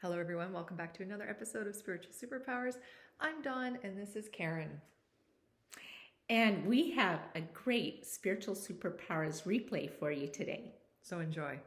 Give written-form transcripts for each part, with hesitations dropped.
Hello everyone, welcome back to another episode of Spiritual Superpowers. I'm Dawn and this is Karen. And we have a great Spiritual Superpowers replay for you today. So enjoy.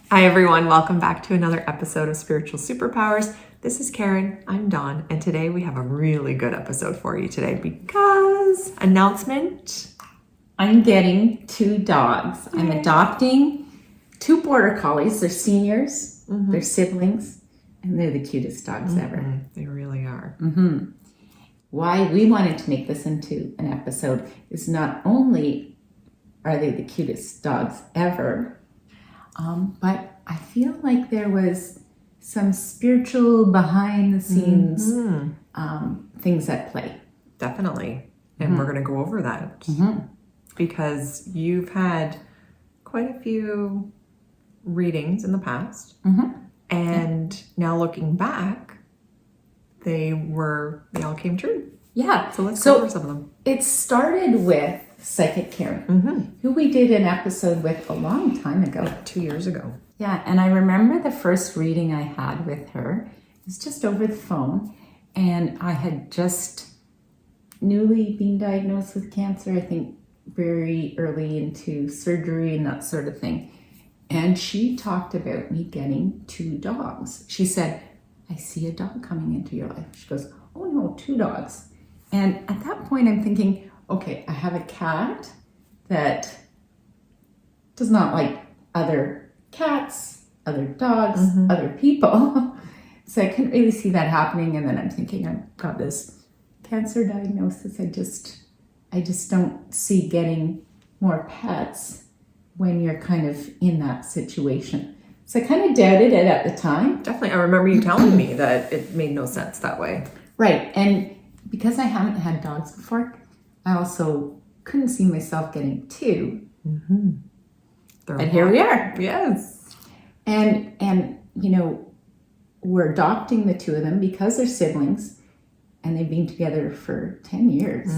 Hi everyone, welcome back to another episode of Spiritual Superpowers. This is Karen, I'm Dawn, and today we have a really good episode for you today because announcement. I'm getting 2 dogs. Yay. I'm adopting 2 border collies. They're seniors, they're siblings, and they're the cutest dogs ever. They really are. Why we wanted to make this into an episode is not only are they the cutest dogs ever, but I feel like there was some spiritual behind the scenes things at play. Definitely. And we're going to go over that because you've had quite a few readings in the past. And now looking back, they all came true. Yeah. So let's go over some of them. It started with Psychic Caron, who we did an episode with a long time ago. Like 2 years ago. Yeah, and I remember the first reading I had with her. It was just over the phone, and I had just newly been diagnosed with cancer, I think very early into surgery and that sort of thing. And she talked about me getting 2 dogs. She said, I see a dog coming into your life. She goes, oh no, 2 dogs. And at that point I'm thinking, okay, I have a cat that does not like other cats, other dogs, other people. So I couldn't really see that happening. And then I'm thinking, I've got this cancer diagnosis. I just don't see getting more pets when you're kind of in that situation. So I kind of doubted it at the time. Definitely. I remember you telling me that it made no sense that way. Right. And because I haven't had dogs before, I also couldn't see myself getting 2. And here we are. Yes. And you know, we're adopting the 2 of them because they're siblings and they've been together for 10 years.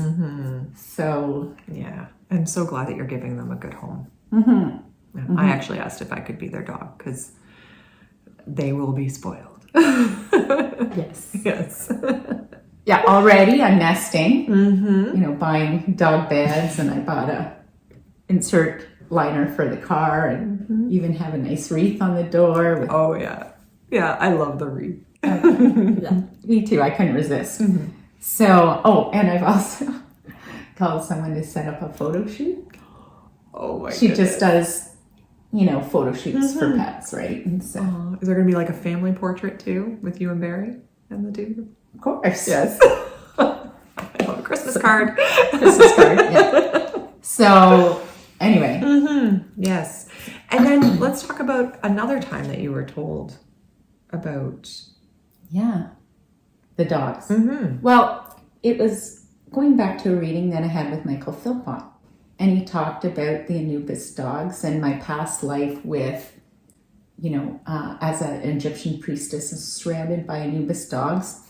So yeah, I'm so glad that you're giving them a good home. I actually asked if I could be their dog because they will be spoiled. yes. Yes. Yeah, already I'm nesting, you know, buying dog beds, and I bought a insert liner for the car and even have a nice wreath on the door. Oh, yeah. Yeah, I love the wreath. Yeah, me too. I couldn't resist. So, and I've also called someone to set up a photo shoot. Oh, my She goodness. just does, you know, photo shoots for pets, right? And so, Is there going to be like a family portrait too with you and Barry and the 2? of course. Yes. I love a Christmas card. Christmas card, yeah. So, anyway. Yes. And then let's talk about another time that you were told about. Yeah. The dogs. Well, it was going back to a reading that I had with Michael Philpott. And he talked about the Anubis dogs and my past life with, you know, as an Egyptian priestess surrounded by Anubis dogs.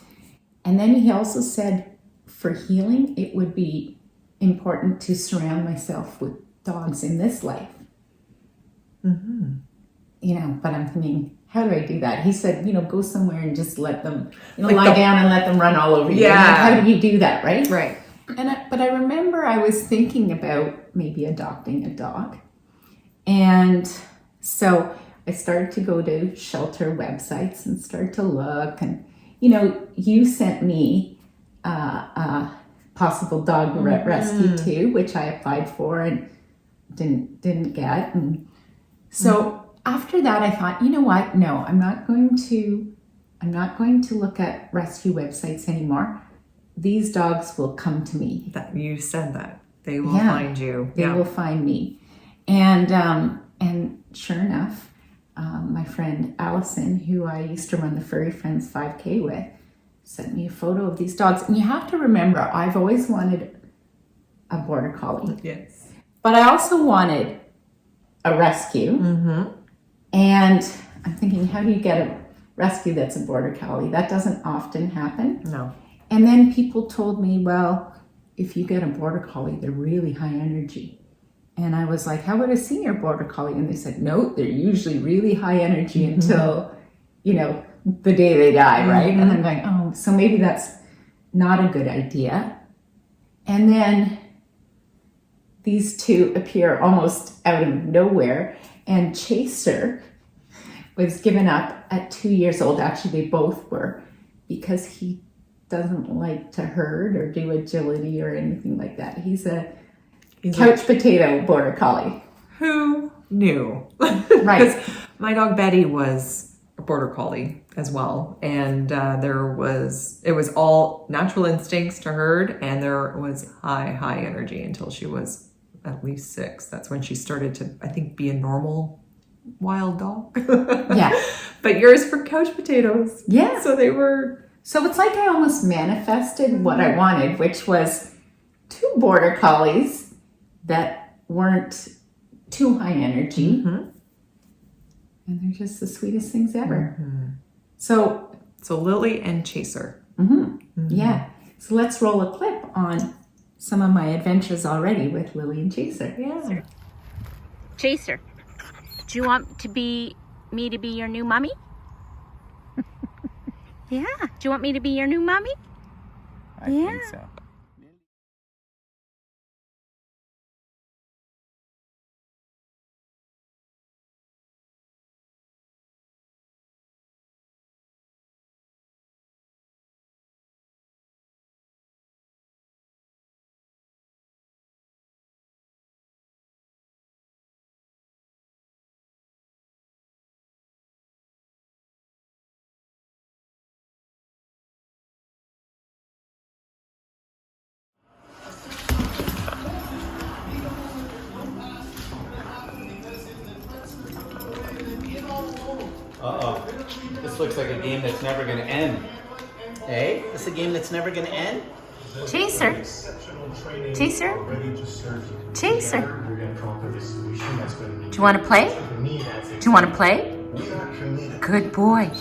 And then he also said for healing, it would be important to surround myself with dogs in this life. You know, but I'm thinking, how do I do that? He said, you know, go somewhere and just let them, you know, lie down and let them run all over you. Yeah. Like, how do you do that, right? Right. But I remember I was thinking about maybe adopting a dog. And so I started to go to shelter websites and start to look. And, you know, you sent me a possible dog rescue too, which I applied for and didn't get. And so after that, I thought, you know what? No, I'm not going to look at rescue websites anymore. These dogs will come to me. That you said that they will find you. They will find me. And sure enough, my friend Allison, who I used to run the Furry Friends 5K with, sent me a photo of these dogs. And you have to remember, I've always wanted a border collie. Yes. But I also wanted a rescue. And I'm thinking, how do you get a rescue that's a border collie? That doesn't often happen. No. And then people told me, well, if you get a border collie, they're really high energy. And I was like, how about a senior border collie? And they said, no, they're usually really high energy until, you know, the day they die, right? And I'm going, oh, so maybe that's not a good idea. And then these two appear almost out of nowhere. And Chaser was given up at 2 years old. Actually, they both were, because he doesn't like to herd or do agility or anything like that. He's a couch potato border collie. Who knew? Right. My dog Betty was a border collie as well, and it was all natural instincts to herd, and there was high energy until she was at least 6. That's when she started to, I think, be a normal wild dog. Yeah. But yours were couch potatoes. Yeah. So they were. So it's like I almost manifested what I wanted, which was 2 border collies that weren't too high energy. And they're just the sweetest things ever. So Lily and Chaser. Yeah. So let's roll a clip on some of my adventures already with Lily and Chaser. Yeah. Chaser, do you want me to be your new mommy? Yeah. Do you want me to be your new mommy? I think so. Uh-oh. This looks like a game that's never gonna end. Hey? This is a game that's never gonna end? Chaser. Chaser. Chaser. Do you want to play? Do you want to play? Good boy. Oh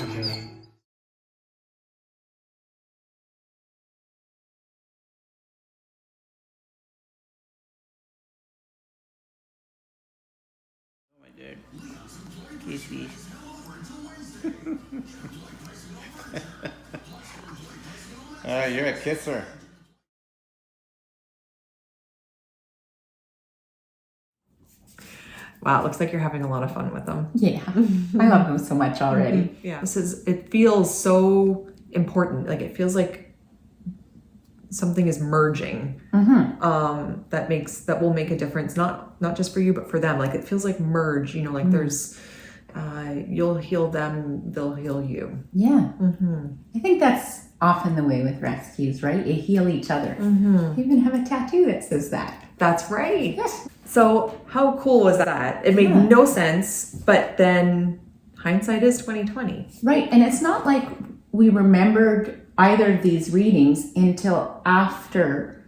my God. Kissy. You're a kisser. Wow, it looks like you're having a lot of fun with them. Yeah. I love them so much already. Yeah. It feels so important. Like it feels like something is merging that will make a difference, not just for you, but for them. Like it feels like merge, you know, like there's, you'll heal them, they'll heal you. Yeah. I think that's often the way with rescues, right? You heal each other. You even have a tattoo that says that. That's right. Yes. So how cool was that? It made no sense, but then hindsight is 2020. Right. And it's not like we remembered either of these readings until after,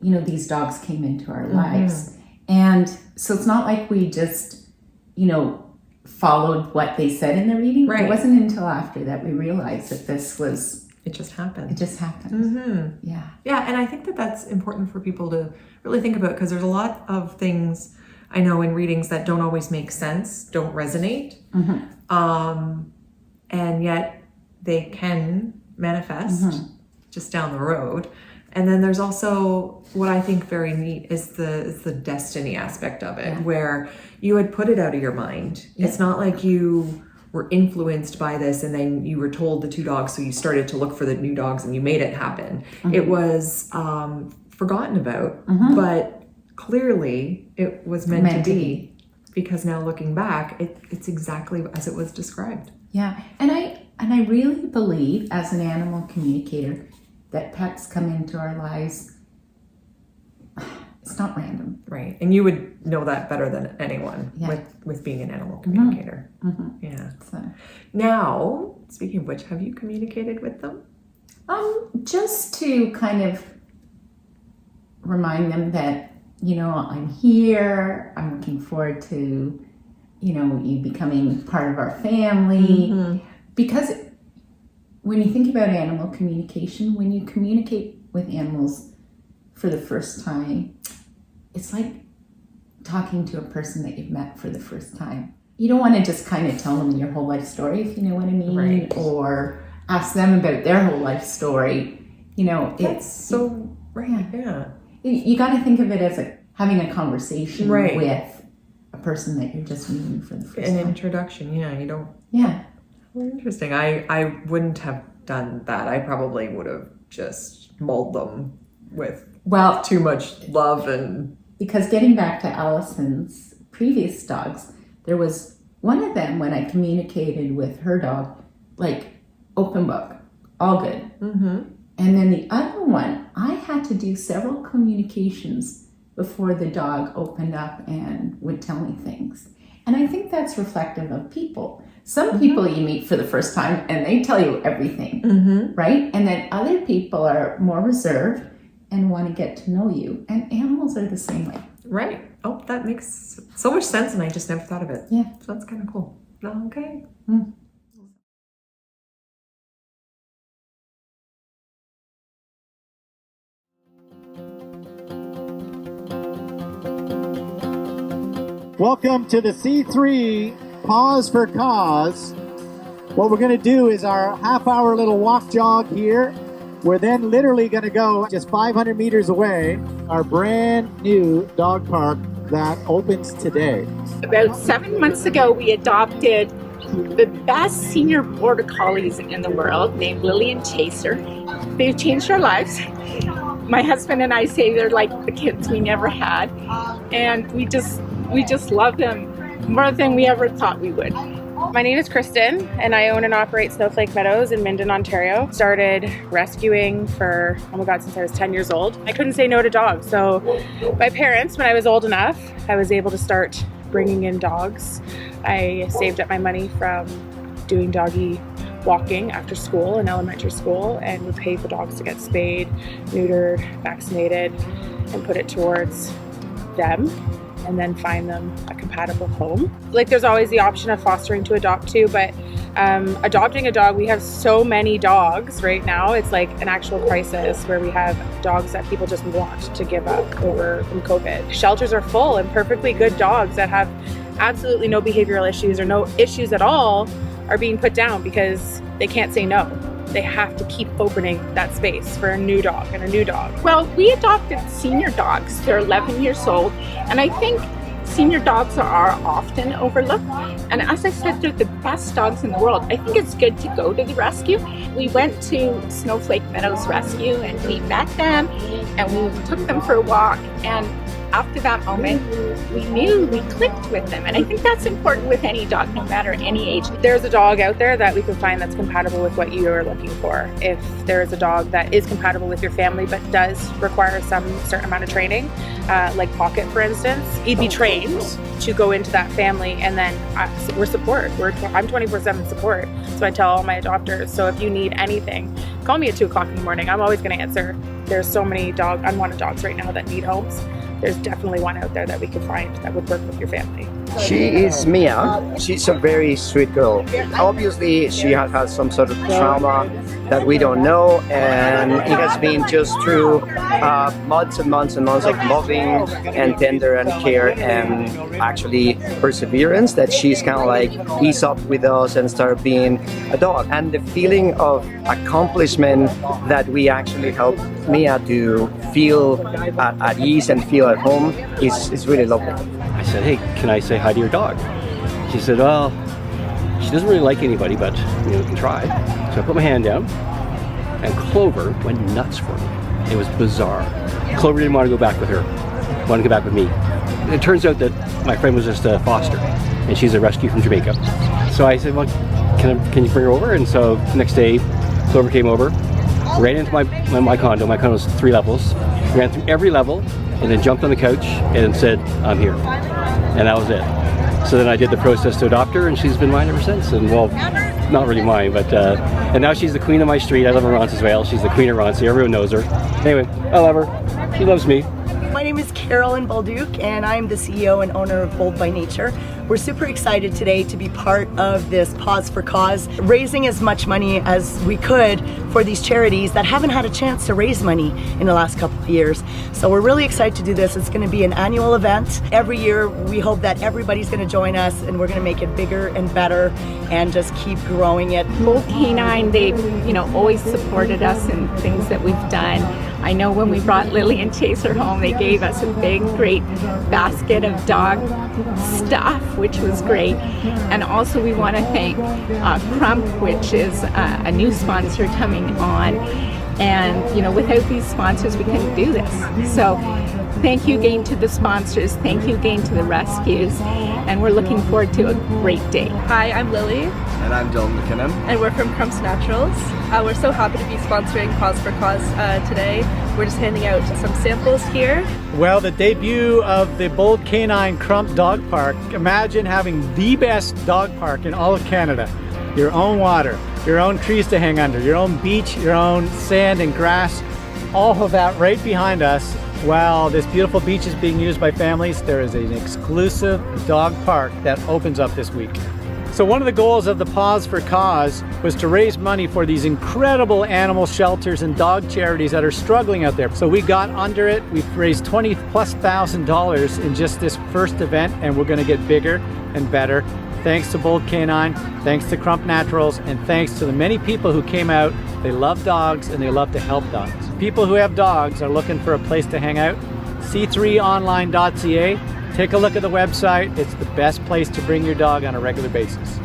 you know, these dogs came into our lives. And so it's not like we just, you know, followed what they said in the reading. Right. It wasn't until after that we realized that this was... It just happened. It just happened. Yeah. Yeah, and I think that that's important for people to really think about, because there's a lot of things I know in readings that don't always make sense, don't resonate, and yet they can manifest just down the road. And then there's also what I think very neat is the destiny aspect of it, where you had put it out of your mind. It's not like you were influenced by this and then you were told the 2 dogs, so you started to look for the new dogs and you made it happen. It was forgotten about, but clearly it was meant to be, because now looking back, it's exactly as it was described. Yeah. And I really believe, as an animal communicator, that pets come into our lives. It's not random. Right. And you would know that better than anyone with being an animal communicator. Yeah. So. Now, speaking of which, have you communicated with them? Just to kind of remind them that you know, I'm here. I'm looking forward to, you know, you becoming part of our family. Because when you think about animal communication, when you communicate with animals for the first time, it's like talking to a person that you've met for the first time. You don't want to just kind of tell them your whole life story, if you know what I mean, Right. or ask them about their whole life story. You know, That's so right. Yeah. you got to think of it as having a conversation Right. with a person that you're just meeting for the first An time. introduction. Yeah. You don't. Yeah. Well, interesting. I wouldn't have done that. I probably would have just mauled them with Well, too much love and. because getting back to Allison's previous dogs, there was one of them when I communicated with her dog, like open book, all good. And then the other one, I had to do several communications before the dog opened up and would tell me things. And I think that's reflective of people. Some people you meet for the first time and they tell you everything, right? And then other people are more reserved and want to get to know you. And animals are the same way. Right. Oh, that makes so much sense, and I just never thought of it. Yeah. So that's kind of cool. Okay. Welcome to the C3 Paws for Cause. What we're going to do is our half-hour little walk jog here. We're then literally going to go just 500 meters away, our brand new dog park that opens today. About 7 months ago, we adopted the best senior border collies in the world, named Lily and Chaser. They've changed our lives. My husband and I say they're like the kids we never had, and we just love them more than we ever thought we would. My name is Kristen, and I own and operate Snowflake Meadows in Minden, Ontario. Started rescuing for, oh my God, since I was 10 years old. I couldn't say no to dogs, so my parents, when I was old enough, I was able to start bringing in dogs. I saved up my money from doing doggy walking after school in elementary school, and would pay for dogs to get spayed, neutered, vaccinated, and put it towards them, and then find them a compatible home. Like, there's always the option of fostering to adopt too, but adopting a dog, we have so many dogs right now, it's like an actual crisis where we have dogs that people just want to give up over from COVID. Shelters are full, and perfectly good dogs that have absolutely no behavioral issues or no issues at all are being put down because they can't say no. They have to keep opening that space for a new dog and a new dog. Well, we adopted senior dogs. They're 11 years old, and I think senior dogs are often overlooked. And as I said, they're the best dogs in the world. I think it's good to go to the rescue. We went to Snowflake Meadows Rescue, and we met them, and we took them for a walk. And after that moment, we knew we clicked with them. And I think that's important with any dog, no matter any age. There's a dog out there that we can find that's compatible with what you are looking for. If there is a dog that is compatible with your family but does require some certain amount of training, like Pocket for instance, he'd be trained to go into that family, and then we're support. I'm 24/7 support, so I tell all my adopters, so if you need anything, call me at 2 o'clock in the morning. I'm always going to answer. There's so many unwanted dogs right now that need homes. There's definitely one out there that we could find that would work with your family. She is Mia. She's a very sweet girl. Obviously, she has had some sort of trauma that we don't know, and it has been just through months and months and months of loving and tender and care and actually perseverance that she's kind of like ease up with us and start being a dog. And the feeling of accomplishment that we actually help Mia to feel at ease and feel at home is really lovely. I said, hey, can I say hi to your dog? She said, well, she doesn't really like anybody, but you know, we can try. So I put my hand down, and Clover went nuts for me. It was bizarre. Clover didn't want to go back with her, wanted to go back with me. It turns out that my friend was just a foster, and she's a rescue from Jamaica. So I said, well, can you bring her over? And so the next day, Clover came over, ran into my condo. My condo was 3 levels, ran through every level, and then jumped on the couch and said, I'm here. And that was it. So then I did the process to adopt her, and she's been mine ever since. And well, not really mine, but and now she's the queen of my street. I live in Roncesvalles. She's the queen of Ronce. Everyone knows her. Anyway, I love her. She loves me. My name is Caron and Dawn, and I'm the CEO and owner of Bold by Nature. We're super excited today to be part of this Paws for Cause, raising as much money as we could for these charities that haven't had a chance to raise money in the last couple of years. So we're really excited to do this. It's going to be an annual event. Every year we hope that everybody's going to join us, and we're going to make it bigger and better and just keep growing it. Bold Canine, they've always supported us in things that we've done. I know when we brought Lily and Chaser home, they gave us a big, great basket of dog stuff, which was great. And also we want to thank Crump, which is a new sponsor coming on. And without these sponsors, we couldn't do this. So thank you again to the sponsors. Thank you again to the rescues. And we're looking forward to a great day. Hi, I'm Lily. And I'm Dylan McKinnon. And we're from Crump's Naturals. We're so happy to be sponsoring Paws for Cause today. We're just handing out some samples here. Well, the debut of the Bold Canine Crump Dog Park. Imagine having the best dog park in all of Canada. Your own water, your own trees to hang under, your own beach, your own sand and grass, all of that right behind us. While this beautiful beach is being used by families, there is an exclusive dog park that opens up this week. So one of the goals of the Paws for Cause was to raise money for these incredible animal shelters and dog charities that are struggling out there. So we got under it. We've raised $20,000+ in just this first event, and we're going to get bigger and better. Thanks to Bold Canine, thanks to Crump Naturals, and thanks to the many people who came out. They love dogs and they love to help dogs. People who have dogs are looking for a place to hang out. c3online.ca. Take a look at the website. It's the best place to bring your dog on a regular basis.